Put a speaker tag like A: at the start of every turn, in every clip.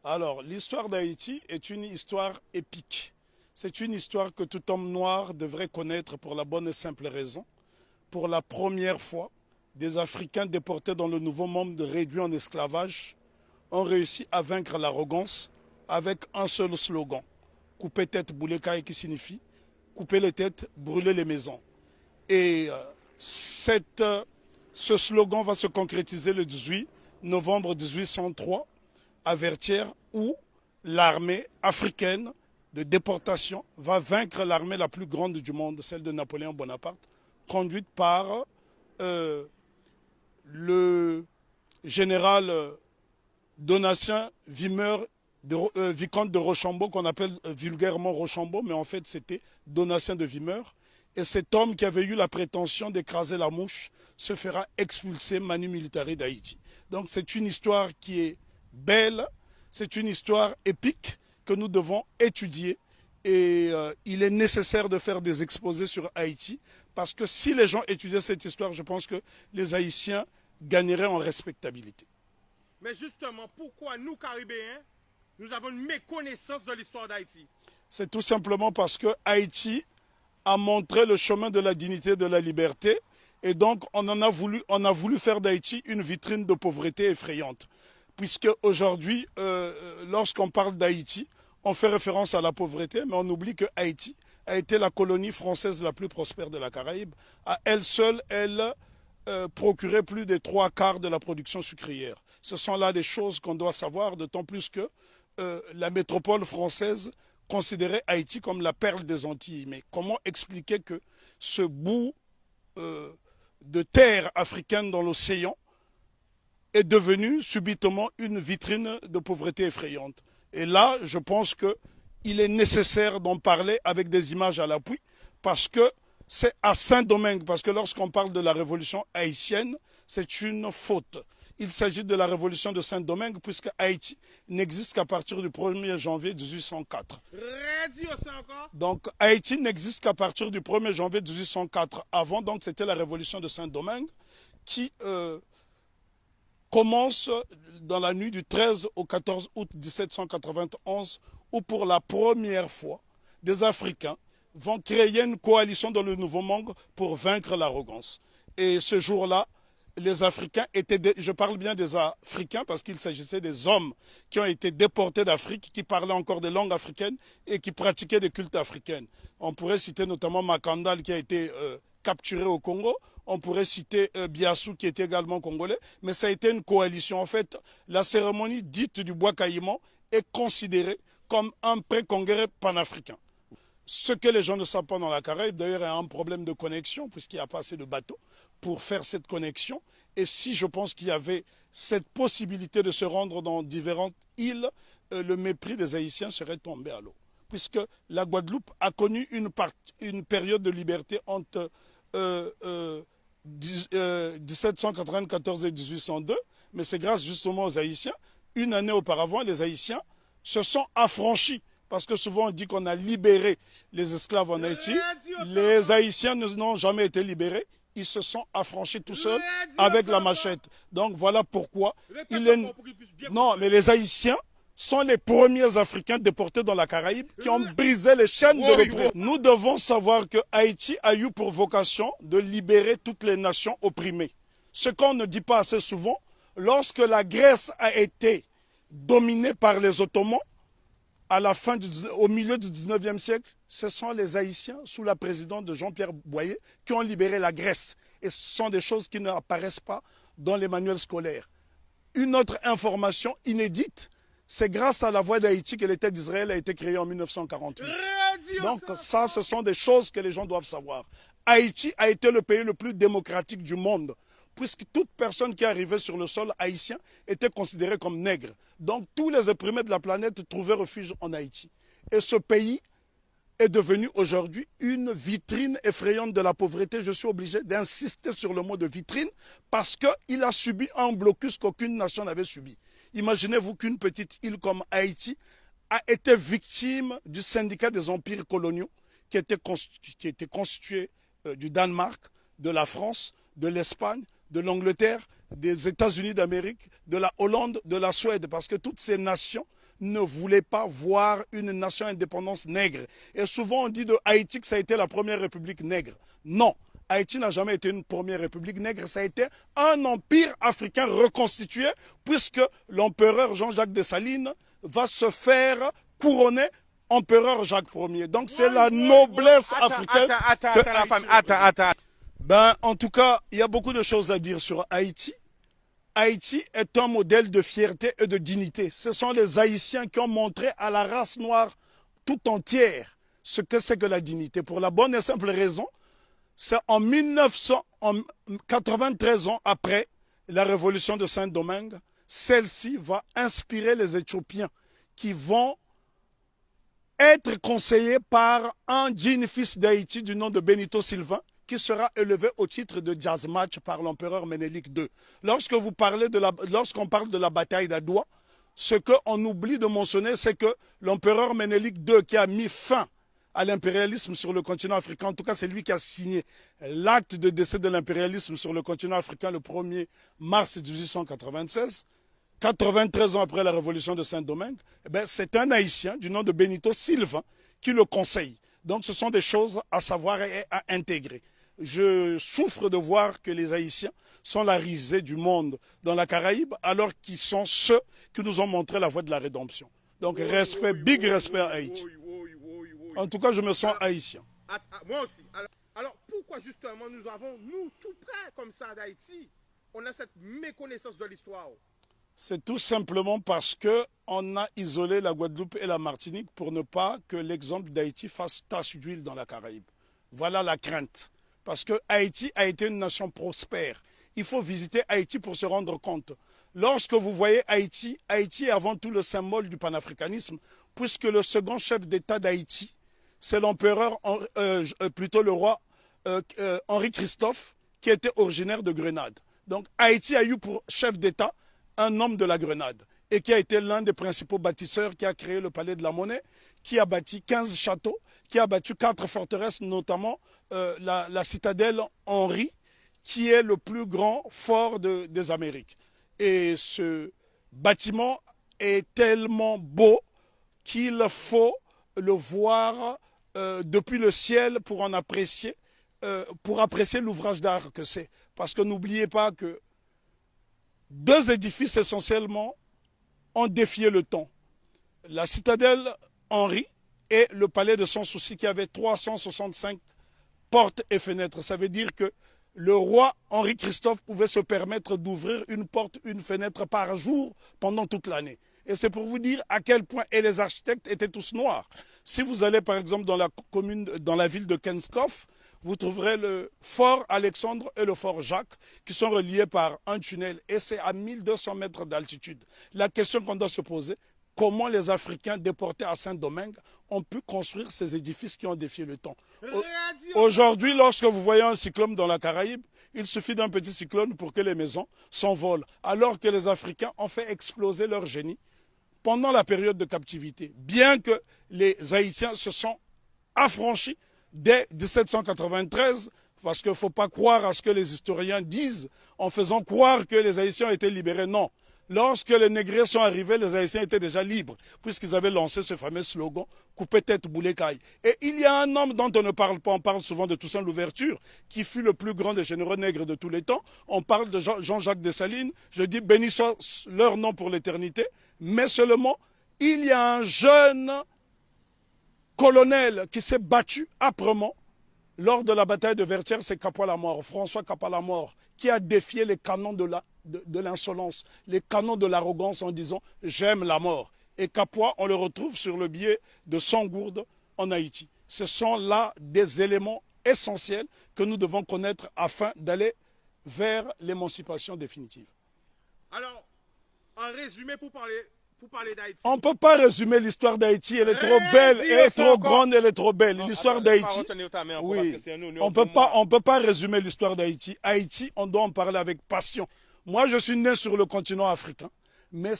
A: Alors, l'histoire d'Haïti est une histoire épique. C'est une histoire que tout homme noir devrait connaître pour la bonne et simple raison. Pour la première fois, des Africains déportés dans le nouveau monde réduit en esclavage ont réussi à vaincre l'arrogance avec un seul slogan. Couper tête, bouler caille, qui signifie couper les têtes, brûler les maisons. Et ce slogan va se concrétiser le 18 novembre 1803 à Vertières, où l'armée africaine de déportation va vaincre l'armée la plus grande du monde, celle de Napoléon Bonaparte, conduite par le général Donatien Vimeur, vicomte de Rochambeau, qu'on appelle vulgairement Rochambeau, mais en fait c'était Donatien de Vimeur. Et cet homme qui avait eu la prétention d'écraser la mouche se fera expulser manu militari d'Haïti. Donc c'est une histoire qui est belle, c'est une histoire épique que nous devons étudier. Et il est nécessaire de faire des exposés sur Haïti, parce que si les gens étudiaient cette histoire, je pense que les Haïtiens gagneraient en respectabilité.
B: Mais justement, pourquoi nous, Caribéens, nous avons une méconnaissance de l'histoire d'Haïti?
A: C'est tout simplement parce que Haïti a montré le chemin de la dignité et de la liberté. Et donc, on a voulu faire d'Haïti une vitrine de pauvreté effrayante. Puisque aujourd'hui, lorsqu'on parle d'Haïti, on fait référence à la pauvreté, mais on oublie que Haïti a été la colonie française la plus prospère de la Caraïbe. À elle seule, elle procurait plus des 3/4 de la production sucrière. Ce sont là des choses qu'on doit savoir, d'autant plus que la métropole française considérait Haïti comme la perle des Antilles. Mais comment expliquer que ce bout de terre africaine dans l'océan est devenu subitement une vitrine de pauvreté effrayante? Et là, je pense qu'il est nécessaire d'en parler avec des images à l'appui, parce que c'est à Saint-Domingue, parce que lorsqu'on parle de la révolution haïtienne, c'est une faute. Il s'agit de la révolution de Saint-Domingue, puisque Haïti n'existe qu'à partir du 1er janvier 1804.
B: Redis aussi encore.
A: Donc Haïti n'existe qu'à partir du 1er janvier 1804. Avant, donc, c'était la révolution de Saint-Domingue qui commence dans la nuit du 13 au 14 août 1791, où pour la première fois, des Africains vont créer une coalition dans le Nouveau Monde pour vaincre l'arrogance. Et ce jour-là, les Africains étaient, je parle bien des Africains parce qu'il s'agissait des hommes qui ont été déportés d'Afrique, qui parlaient encore des langues africaines et qui pratiquaient des cultes africains. On pourrait citer notamment Makandal qui a été capturé au Congo. On pourrait citer Biassou qui était également congolais. Mais ça a été une coalition. En fait, la cérémonie dite du bois caïman est considérée comme un pré-congrès panafricain. Ce que les gens ne savent pas dans la Caraïbe, d'ailleurs, il y a un problème de connexion, puisqu'il n'y a pas assez de bateaux pour faire cette connexion. Et si je pense qu'il y avait cette possibilité de se rendre dans différentes îles, le mépris des Haïtiens serait tombé à l'eau. Puisque la Guadeloupe a connu une période de liberté entre 1794 et 1802, mais c'est grâce justement aux Haïtiens. Une année auparavant, les Haïtiens se sont affranchis. Parce que souvent on dit qu'on a libéré les esclaves en Haïti. Les Haïtiens n'ont jamais été libérés. Ils se sont affranchis tout seuls avec la machette. Donc voilà pourquoi Non, mais les Haïtiens sont les premiers Africains déportés dans la Caraïbe qui ont brisé les chaînes de l'oppression. Nous devons savoir que Haïti a eu pour vocation de libérer toutes les nations opprimées. Ce qu'on ne dit pas assez souvent, lorsque la Grèce a été dominée par les Ottomans, au milieu du 19e siècle, ce sont les Haïtiens, sous la présidence de Jean-Pierre Boyer, qui ont libéré la Grèce. Et ce sont des choses qui n'apparaissent pas dans les manuels scolaires. Une autre information inédite, c'est grâce à la voix d'Haïti que l'État d'Israël a été créé en 1948. Donc ça, ce sont des choses que les gens doivent savoir. Haïti a été le pays le plus démocratique du monde, puisque toute personne qui arrivait sur le sol haïtien était considérée comme nègre. Donc tous les opprimés de la planète trouvaient refuge en Haïti. Et ce pays est devenu aujourd'hui une vitrine effrayante de la pauvreté. Je suis obligé d'insister sur le mot de vitrine parce qu'il a subi un blocus qu'aucune nation n'avait subi. Imaginez-vous qu'une petite île comme Haïti a été victime du syndicat des empires coloniaux qui était constitué du Danemark, de la France, de l'Espagne, de l'Angleterre, des États-Unis d'Amérique, de la Hollande, de la Suède, parce que toutes ces nations ne voulait pas voir une nation indépendante nègre. Et souvent on dit de Haïti que ça a été la première république nègre. Non, Haïti n'a jamais été une première république nègre, ça a été un empire africain reconstitué puisque l'empereur Jean-Jacques Dessalines va se faire couronner empereur Jacques Ier. Donc c'est la noblesse africaine.
B: Attends.
A: Ben, en tout cas, il y a beaucoup de choses à dire sur Haïti. Haïti est un modèle de fierté et de dignité. Ce sont les Haïtiens qui ont montré à la race noire tout entière ce que c'est que la dignité. Pour la bonne et simple raison, c'est en 1993 ans après la révolution de Saint-Domingue, celle-ci va inspirer les Éthiopiens qui vont être conseillés par un digne fils d'Haïti du nom de Benito Sylvain, qui sera élevé au titre de jazz match par l'empereur Ménélique II. Lorsqu'on parle de la bataille d'Adoua, ce qu'on oublie de mentionner, c'est que l'empereur Ménélique II, qui a mis fin à l'impérialisme sur le continent africain, en tout cas c'est lui qui a signé l'acte de décès de l'impérialisme sur le continent africain le 1er mars 1896, 93 ans après la révolution de Saint-Domingue, c'est un Haïtien du nom de Benito Sylvain qui le conseille. Donc ce sont des choses à savoir et à intégrer. Je souffre de voir que les Haïtiens sont la risée du monde dans la Caraïbe, alors qu'ils sont ceux qui nous ont montré la voie de la rédemption. Donc respect, big respect à Haïti. En tout cas, je me sens haïtien.
B: Moi aussi. Alors pourquoi justement nous avons, nous tout près comme ça d'Haïti, on a cette méconnaissance de l'histoire?
A: C'est tout simplement parce qu'on a isolé la Guadeloupe et la Martinique pour ne pas que l'exemple d'Haïti fasse tache d'huile dans la Caraïbe. Voilà la crainte. Parce que Haïti a été une nation prospère. Il faut visiter Haïti pour se rendre compte. Lorsque vous voyez Haïti, Haïti est avant tout le symbole du panafricanisme, puisque le second chef d'État d'Haïti, c'est l'empereur, plutôt le roi Henri Christophe, qui était originaire de Grenade. Donc Haïti a eu pour chef d'État un homme de la Grenade et qui a été l'un des principaux bâtisseurs, qui a créé le Palais de la Monnaie, qui a bâti 15 châteaux, qui a bâti 4 forteresses, notamment la citadelle Henri, qui est le plus grand fort des Amériques. Et ce bâtiment est tellement beau qu'il faut le voir depuis le ciel pour en apprécier, l'ouvrage d'art que c'est. Parce que n'oubliez pas que deux édifices essentiellement ont défié le temps. La citadelle Henri et le palais de Sans Souci, qui avait 365 portes et fenêtres. Ça veut dire que le roi Henri Christophe pouvait se permettre d'ouvrir une porte, une fenêtre par jour pendant toute l'année. Et c'est pour vous dire à quel point, et les architectes étaient tous noirs. Si vous allez par exemple dans la ville de Kenskoff, vous trouverez le fort Alexandre et le fort Jacques qui sont reliés par un tunnel et c'est à 1200 mètres d'altitude. La question qu'on doit se poser, comment les Africains déportés à Saint-Domingue ont pu construire ces édifices qui ont défié le temps? Aujourd'hui, lorsque vous voyez un cyclone dans la Caraïbe, il suffit d'un petit cyclone pour que les maisons s'envolent, alors que les Africains ont fait exploser leur génie pendant la période de captivité. Bien que les Haïtiens se sont affranchis dès 1793, parce qu'il ne faut pas croire à ce que les historiens disent en faisant croire que les Haïtiens ont été libérés. Non. Lorsque les Négrés sont arrivés, les Haïtiens étaient déjà libres, puisqu'ils avaient lancé ce fameux slogan « Coupez tête, boulet caille ». Et il y a un homme dont on ne parle pas, on parle souvent de Toussaint Louverture, qui fut le plus grand des généraux nègres de tous les temps. On parle de Jean-Jacques Dessalines, je dis béni soit leur nom pour l'éternité, mais seulement, il y a un jeune colonel qui s'est battu âprement lors de la bataille de Vertières, c'est Capois-la-Mort, François Capois-la-Mort, qui a défié les canons de l'insolence, les canons de l'arrogance en disant « j'aime la mort ». Et Capois, on le retrouve sur le billet de Sangourde en Haïti. Ce sont là des éléments essentiels que nous devons connaître afin d'aller vers l'émancipation définitive.
B: Alors, en résumé, pour parler d'Haïti.
A: On ne peut pas résumer l'histoire d'Haïti, elle est trop belle, elle est trop grande, elle est trop belle. L'histoire d'Haïti, oui, on ne peut pas résumer l'histoire d'Haïti. Haïti, on doit en parler avec passion. Moi, je suis né sur le continent africain, mais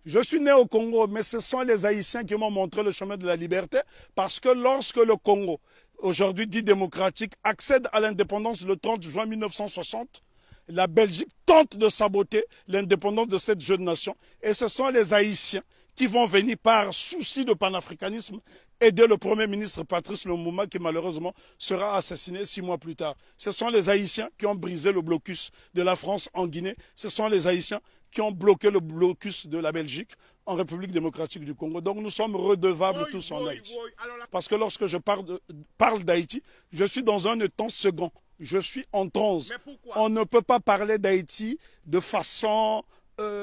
A: je suis né au Congo, mais ce sont les Haïtiens qui m'ont montré le chemin de la liberté, parce que lorsque le Congo, aujourd'hui dit démocratique, accède à l'indépendance le 30 juin 1960, la Belgique tente de saboter l'indépendance de cette jeune nation. Et ce sont les Haïtiens qui vont venir par souci de panafricanisme aider le Premier ministre Patrice Lumumba qui malheureusement sera assassiné 6 mois plus tard. Ce sont les Haïtiens qui ont brisé le blocus de la France en Guinée. Ce sont les Haïtiens qui ont bloqué le blocus de la Belgique en République démocratique du Congo. Donc nous sommes redevables tous en Haïti. Parce que lorsque je parle d'Haïti, je suis dans un temps second. Je suis en transe. On ne peut pas parler d'Haïti de façon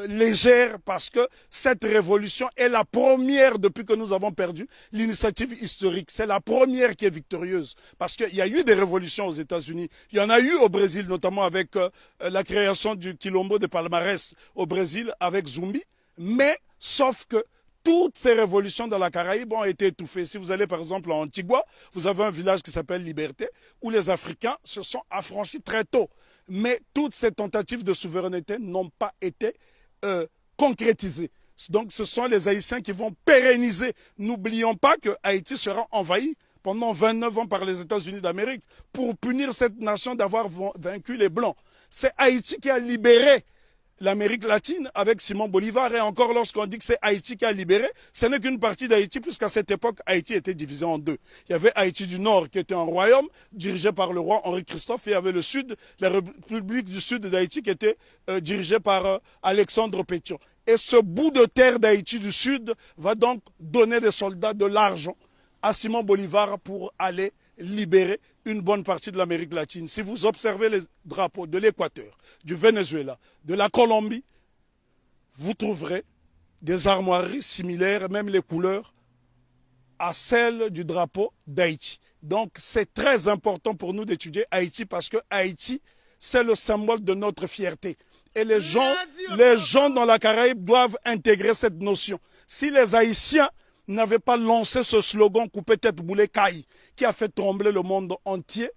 A: légère parce que cette révolution est la première depuis que nous avons perdu l'initiative historique. C'est la première qui est victorieuse parce qu'il y a eu des révolutions aux États-Unis. Il y en a eu au Brésil, notamment avec la création du Quilombo de Palmarès au Brésil avec Zumbi. Mais sauf que toutes ces révolutions dans la Caraïbe ont été étouffées. Si vous allez par exemple en Antigua, vous avez un village qui s'appelle Liberté, où les Africains se sont affranchis très tôt. Mais toutes ces tentatives de souveraineté n'ont pas été concrétisées. Donc ce sont les Haïtiens qui vont pérenniser. N'oublions pas que Haïti sera envahi pendant 29 ans par les États-Unis d'Amérique pour punir cette nation d'avoir vaincu les Blancs. C'est Haïti qui a libéré l'Amérique latine avec Simon Bolivar. Et encore, lorsqu'on dit que c'est Haïti qui a libéré, ce n'est qu'une partie d'Haïti, puisqu'à cette époque, Haïti était divisé en deux. Il y avait Haïti du Nord, qui était un royaume dirigé par le roi Henri Christophe, et il y avait le Sud, la République du Sud d'Haïti, qui était dirigée par Alexandre Pétion. Et ce bout de terre d'Haïti du Sud va donc donner des soldats, de l'argent à Simon Bolivar pour aller libérer une bonne partie de l'Amérique latine. Si vous observez les drapeaux de l'Équateur, du Venezuela, de la Colombie, vous trouverez des armoiries similaires, même les couleurs, à celles du drapeau d'Haïti. Donc c'est très important pour nous d'étudier Haïti parce que Haïti, c'est le symbole de notre fierté. Et les gens dans la Caraïbe doivent intégrer cette notion. Si les Haïtiens n'avait pas lancé ce slogan « Coupé tête boulet caille » qui a fait trembler le monde entier,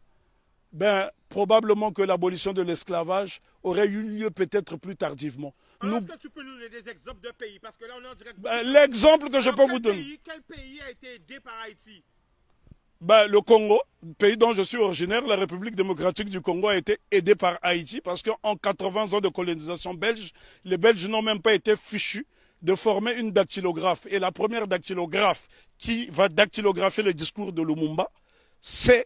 A: ben, probablement que l'abolition de l'esclavage aurait eu lieu peut-être plus tardivement.
B: Est-ce que tu peux nous donner des exemples de pays? Parce que là, on est en direct.
A: L'exemple que je peux vous donner.
B: Quel pays a été aidé par Haïti?
A: Ben, le Congo, pays dont je suis originaire, la République démocratique du Congo a été aidée par Haïti parce qu'en 80 ans de colonisation belge, les Belges n'ont même pas été fichus de former une dactylographe. Et la première dactylographe qui va dactylographier le discours de Lumumba, c'est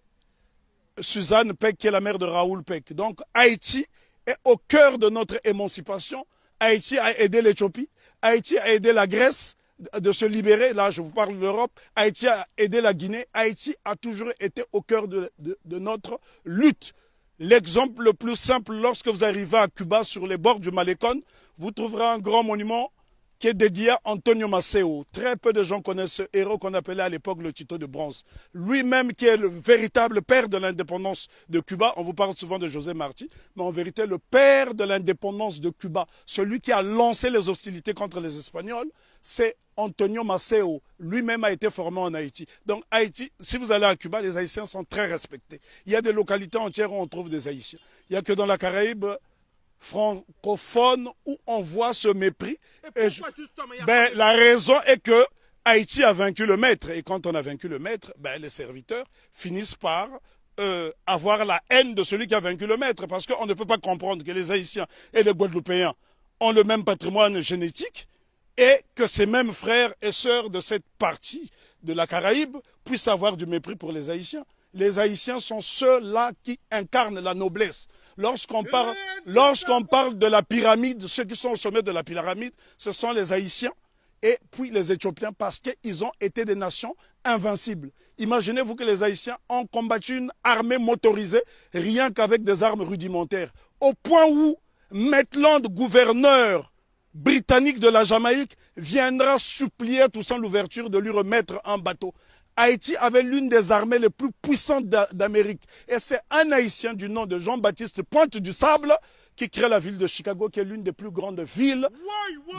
A: Suzanne Peck, qui est la mère de Raoul Peck. Donc Haïti est au cœur de notre émancipation. Haïti a aidé l'Éthiopie. Haïti a aidé la Grèce de se libérer. Là, je vous parle de l'Europe. Haïti a aidé la Guinée. Haïti a toujours été au cœur de notre lutte. L'exemple le plus simple, lorsque vous arrivez à Cuba, sur les bords du Malecón, vous trouverez un grand monument qui est dédié à Antonio Maceo. Très peu de gens connaissent ce héros qu'on appelait à l'époque le Tito de bronze. Lui-même qui est le véritable père de l'indépendance de Cuba. On vous parle souvent de José Marti, mais en vérité le père de l'indépendance de Cuba, celui qui a lancé les hostilités contre les Espagnols, c'est Antonio Maceo. Lui-même a été formé en Haïti. Donc Haïti, si vous allez à Cuba, les Haïtiens sont très respectés. Il y a des localités entières où on trouve des Haïtiens. Il n'y a que dans la Caraïbe francophone où on voit ce mépris. La raison est que Haïti a vaincu le maître. Et quand on a vaincu le maître, les serviteurs finissent par avoir la haine de celui qui a vaincu le maître. Parce qu'on ne peut pas comprendre que les Haïtiens et les Guadeloupéens ont le même patrimoine génétique et que ces mêmes frères et sœurs de cette partie de la Caraïbe puissent avoir du mépris pour les Haïtiens. Les Haïtiens sont ceux-là qui incarnent la noblesse. Lorsqu'on parle de la pyramide, ceux qui sont au sommet de la pyramide, ce sont les Haïtiens et puis les Éthiopiens parce qu'ils ont été des nations invincibles. Imaginez-vous que les Haïtiens ont combattu une armée motorisée rien qu'avec des armes rudimentaires. Au point où Maitland, gouverneur britannique de la Jamaïque, viendra supplier Toussaint Louverture de lui remettre un bateau. Haïti avait l'une des armées les plus puissantes d'Amérique. Et c'est un Haïtien du nom de Jean-Baptiste Pointe du Sable qui crée la ville de Chicago, qui est l'une des plus grandes villes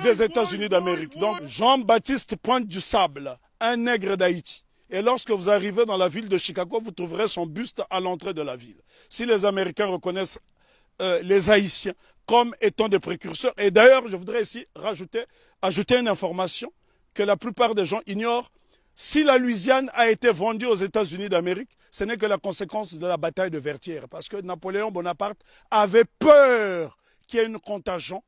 A: des États-Unis d'Amérique. Donc Jean-Baptiste Pointe du Sable, un nègre d'Haïti. Et lorsque vous arrivez dans la ville de Chicago, vous trouverez son buste à l'entrée de la ville. Si les Américains reconnaissent les Haïtiens comme étant des précurseurs, et d'ailleurs, je voudrais ici ajouter une information que la plupart des gens ignorent. Si la Louisiane a été vendue aux États-Unis d'Amérique, ce n'est que la conséquence de la bataille de Vertières. Parce que Napoléon Bonaparte avait peur qu'il y ait une contagion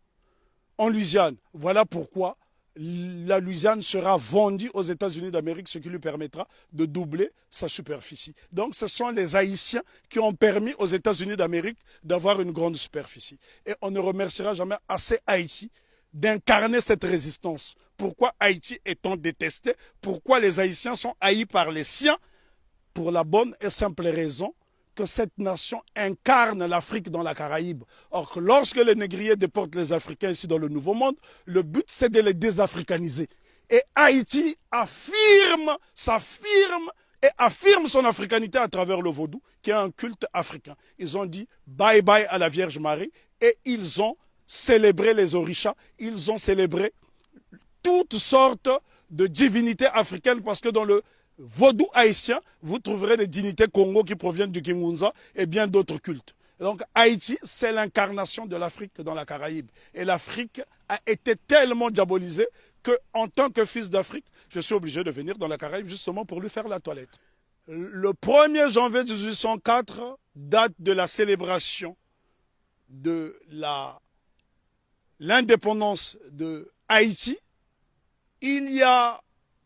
A: en Louisiane. Voilà pourquoi la Louisiane sera vendue aux États-Unis d'Amérique, ce qui lui permettra de doubler sa superficie. Donc ce sont les Haïtiens qui ont permis aux États-Unis d'Amérique d'avoir une grande superficie. Et on ne remerciera jamais assez Haïti d'incarner cette résistance. Pourquoi Haïti est-on détesté? Pourquoi les Haïtiens sont haïs par les siens? Pour la bonne et simple raison que cette nation incarne l'Afrique dans la Caraïbe. Or, que lorsque les négriers déportent les Africains ici dans le Nouveau Monde, le but c'est de les désafricaniser. Et Haïti s'affirme et affirme son africanité à travers le vaudou, qui est un culte africain. Ils ont dit bye bye à la Vierge Marie et ils ont célébré les orishas, ils ont célébré toutes sortes de divinités africaines parce que dans le vaudou haïtien, vous trouverez des dignités Congo qui proviennent du Kingunza et bien d'autres cultes. Donc Haïti, c'est l'incarnation de l'Afrique dans la Caraïbe. Et l'Afrique a été tellement diabolisée qu'en tant que fils d'Afrique, je suis obligé de venir dans la Caraïbe justement pour lui faire la toilette. Le 1er janvier 1804, date de la célébration de l'indépendance de Haïti, il y a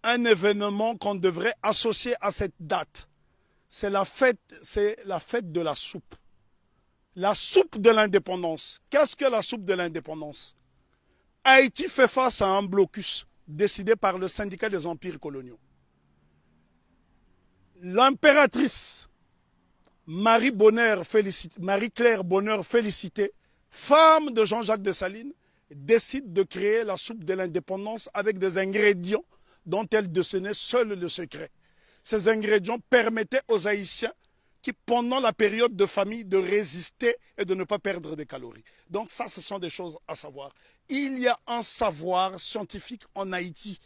A: un événement qu'on devrait associer à cette date. C'est la fête de la soupe. La soupe de l'indépendance. Qu'est-ce que la soupe de l'indépendance? Haïti fait face à un blocus décidé par le syndicat des empires coloniaux. L'impératrice Marie-Claire Bonheur Félicité, femme de Jean-Jacques Dessalines, décide de créer la soupe de l'indépendance avec des ingrédients dont elle détenait seul le secret. Ces ingrédients permettaient aux Haïtiens qui, pendant la période de famine, de résister et de ne pas perdre des calories. Donc ça, ce sont des choses à savoir. Il y a un savoir scientifique en Haïti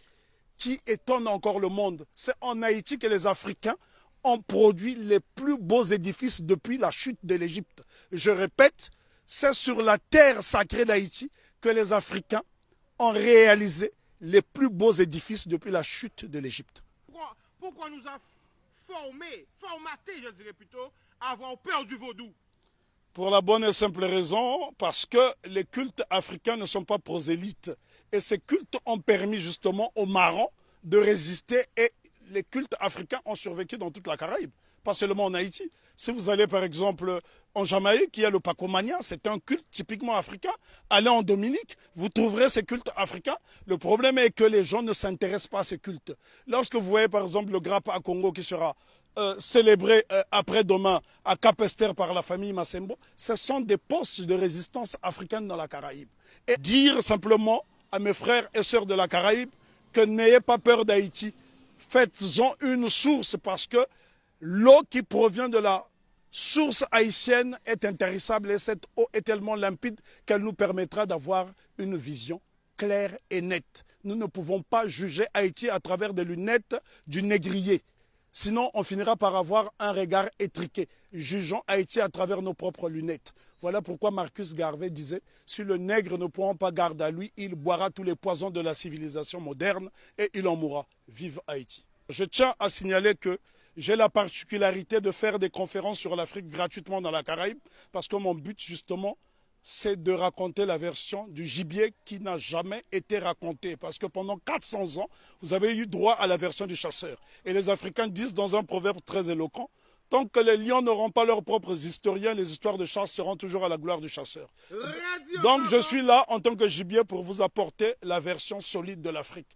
A: qui étonne encore le monde. C'est en Haïti que les Africains ont produit les plus beaux édifices depuis la chute de l'Égypte. Je répète, c'est sur la terre sacrée d'Haïti que les Africains ont réalisé les plus beaux édifices depuis la chute de l'Égypte.
B: Pourquoi nous a formaté, je dirais plutôt, à avoir peur du vaudou?
A: Pour la bonne et simple raison, parce que les cultes africains ne sont pas prosélytes. Et ces cultes ont permis justement aux marrons de résister et les cultes africains ont survécu dans toute la Caraïbe, pas seulement en Haïti. Si vous allez par exemple en Jamaïque, il y a le Pacomania, c'est un culte typiquement africain. Allez en Dominique, vous trouverez ces cultes africains. Le problème est que les gens ne s'intéressent pas à ces cultes. Lorsque vous voyez par exemple le Grappa à Congo qui sera célébré après-demain à Cap-Esther par la famille Massembo, ce sont des postes de résistance africaine dans la Caraïbe. Et dire simplement à mes frères et sœurs de la Caraïbe que n'ayez pas peur d'Haïti, faites-en une source parce que l'eau qui provient de la source haïtienne est intarissable et cette eau est tellement limpide qu'elle nous permettra d'avoir une vision claire et nette. Nous ne pouvons pas juger Haïti à travers des lunettes du négrier. Sinon, on finira par avoir un regard étriqué. Jugeons Haïti à travers nos propres lunettes. Voilà pourquoi Marcus Garvey disait « Si le nègre ne prend pas garde à lui, il boira tous les poisons de la civilisation moderne et il en mourra. Vive Haïti !» Je tiens à signaler que j'ai la particularité de faire des conférences sur l'Afrique gratuitement dans la Caraïbe parce que mon but justement, c'est de raconter la version du gibier qui n'a jamais été racontée. Parce que pendant 400 ans, vous avez eu droit à la version du chasseur. Et les Africains disent dans un proverbe très éloquent, tant que les lions n'auront pas leurs propres historiens, les histoires de chasse seront toujours à la gloire du chasseur. Donc je suis là en tant que gibier pour vous apporter la version solide de l'Afrique.